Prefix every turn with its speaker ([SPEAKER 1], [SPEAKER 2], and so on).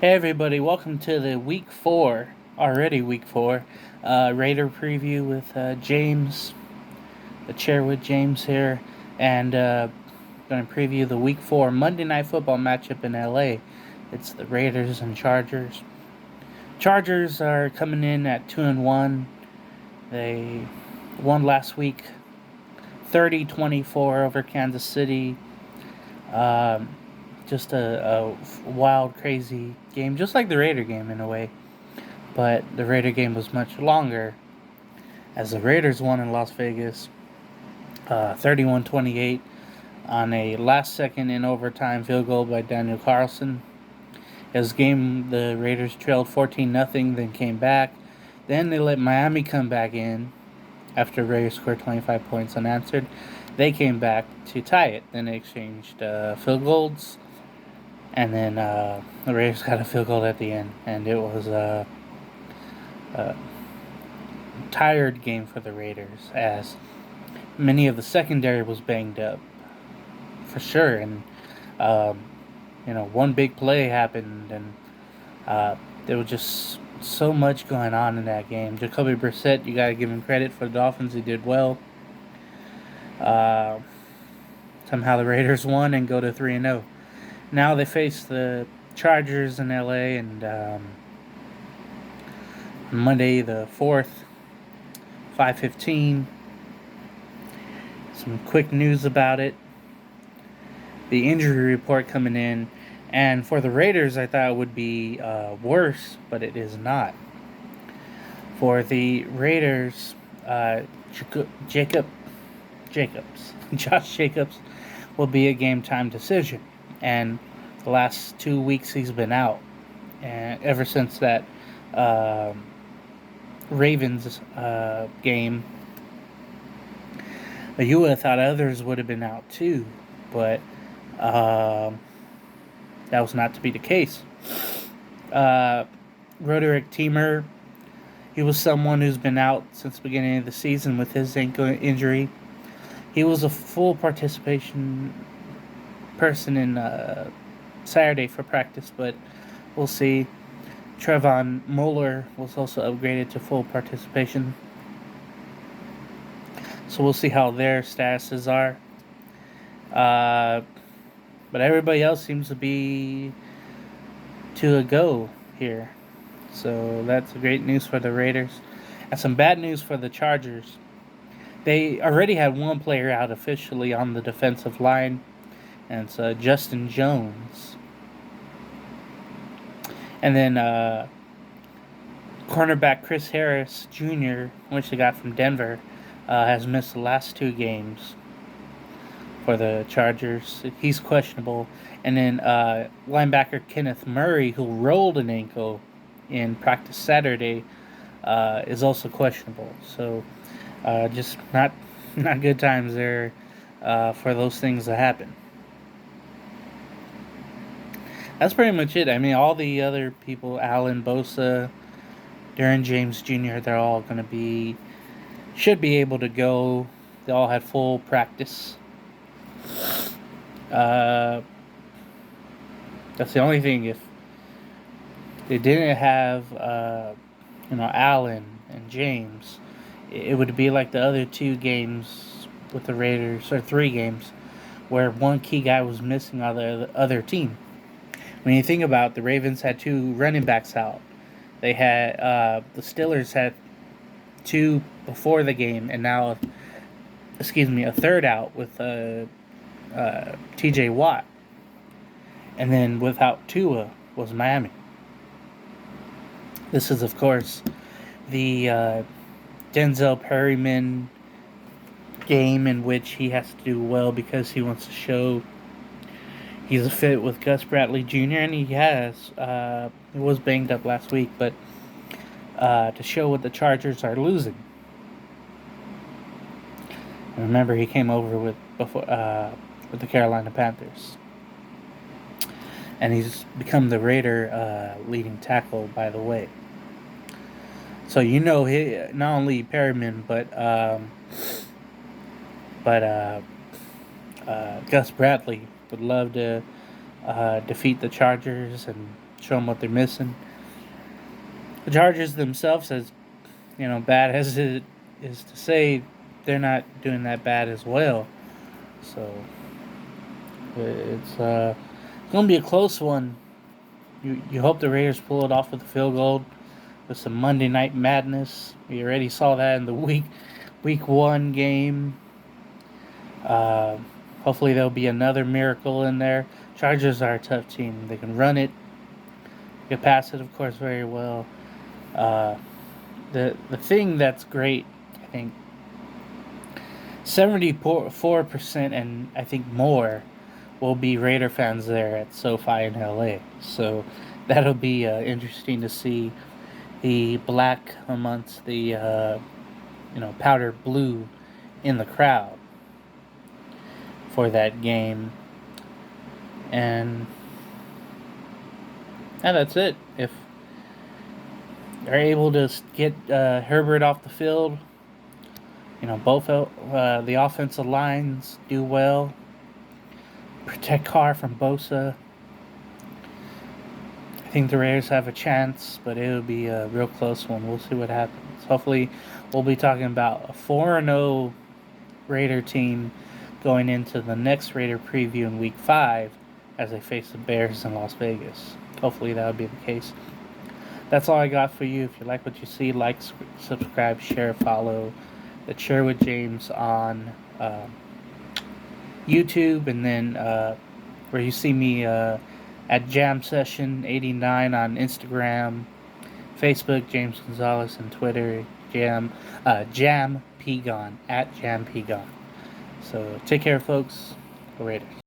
[SPEAKER 1] Hey everybody, welcome to the week four, already week four, Raider preview with James, the chair with James here, and going to preview the week four Monday Night Football matchup in LA. It's the Raiders and Chargers. Chargers are coming in at 2-1. They won last week 30-24 over Kansas City. Um, just a wild, crazy game, just like the Raider game in a way. But the Raider game was much longer as the Raiders won in Las Vegas 31-28 on a last second in overtime field goal by Daniel Carlson. As game, the Raiders trailed 14-0, then came back. Then they let Miami come back in after Raiders scored 25 points unanswered. They came back to tie it. Then they exchanged field goals. And then the Raiders got a field goal at the end. And it was a tired game for the Raiders as many of the secondary was banged up for sure. And, one big play happened, and there was just so much going on in that game. Jacoby Brissett, you got to give him credit for the Dolphins. He did well. Uh, Somehow the Raiders won and go to 3-0. Now they face the Chargers in LA, and Monday the 4th, 5:15. Some quick news about it. The injury report coming in, and for the Raiders, I thought it would be worse, but it is not. For the Raiders, Josh Jacobs, will be a game time decision, and the last 2 weeks he's been out, and ever since that Ravens game. You would have thought others would have been out too, but that was not to be the case. Roderick Teamer, he was someone who's been out since the beginning of the season with his ankle injury. He was a full participation person in Saturday for practice, but we'll see. Trevon Moeller was also upgraded to full participation. So we'll see how their statuses are. But everybody else seems to be to a go here. So that's great news for the Raiders. And some bad news for the Chargers. They already had one player out officially on the defensive line, and it's Justin Jones. And then cornerback Chris Harris Jr., which they got from Denver, has missed the last 2 games for the Chargers. He's questionable. And then linebacker Kenneth Murray, who rolled an ankle in practice Saturday, is also questionable. So just not good times there for those things to happen. That's pretty much it. I mean, all the other people, Allen, Bosa, Darren James Jr., they're all going to should be able to go. They all had full practice. That's the only thing. If they didn't have, Allen and James, it would be like the other 2 games with the Raiders, or 3 games, where one key guy was missing on the other team. When you think about it, the Ravens had 2 running backs out. They had the Steelers had 2 before the game, and now, a third out with T.J. Watt, and then without Tua was Miami. This is, of course, the Denzel Perryman game in which he has to do well because he wants to show he's a fit with Gus Bradley Jr., and he has. He was banged up last week, but to show what the Chargers are losing. And remember, he came over with the Carolina Panthers, and he's become the Raider leading tackle, by the way. So he not only Perryman, but Gus Bradley would love to defeat the Chargers and show them what they're missing. The Chargers themselves, as bad as it is to say, they're not doing that bad as well. So it's going to be a close one. You hope the Raiders pull it off with a field goal with some Monday Night Madness. We already saw that in the week 1 game. Hopefully there'll be another miracle in there. Chargers are a tough team. They can run it. They can pass it, of course, very well. The thing that's great, I think, 74% and I think more will be Raider fans there at SoFi in LA. So that'll be interesting to see the black amongst the powder blue in the crowd for that game. And that's it. If they're able to get Herbert off the field, both the offensive lines do well. Protect Carr from Bosa. I think the Raiders have a chance, but it'll be a real close one. We'll see what happens. Hopefully, we'll be talking about a 4-0 Raider team going into the next Raider preview in Week 5 as they face the Bears in Las Vegas. Hopefully, that'll be the case. That's all I got for you. If you like what you see, like, subscribe, share, follow the Chair with James on YouTube, and then where you see me at Jam Session 89 on Instagram, Facebook, James Gonzalez, and Twitter, Jam Pegon, at Jam Pegon. So take care, folks. Go Raiders.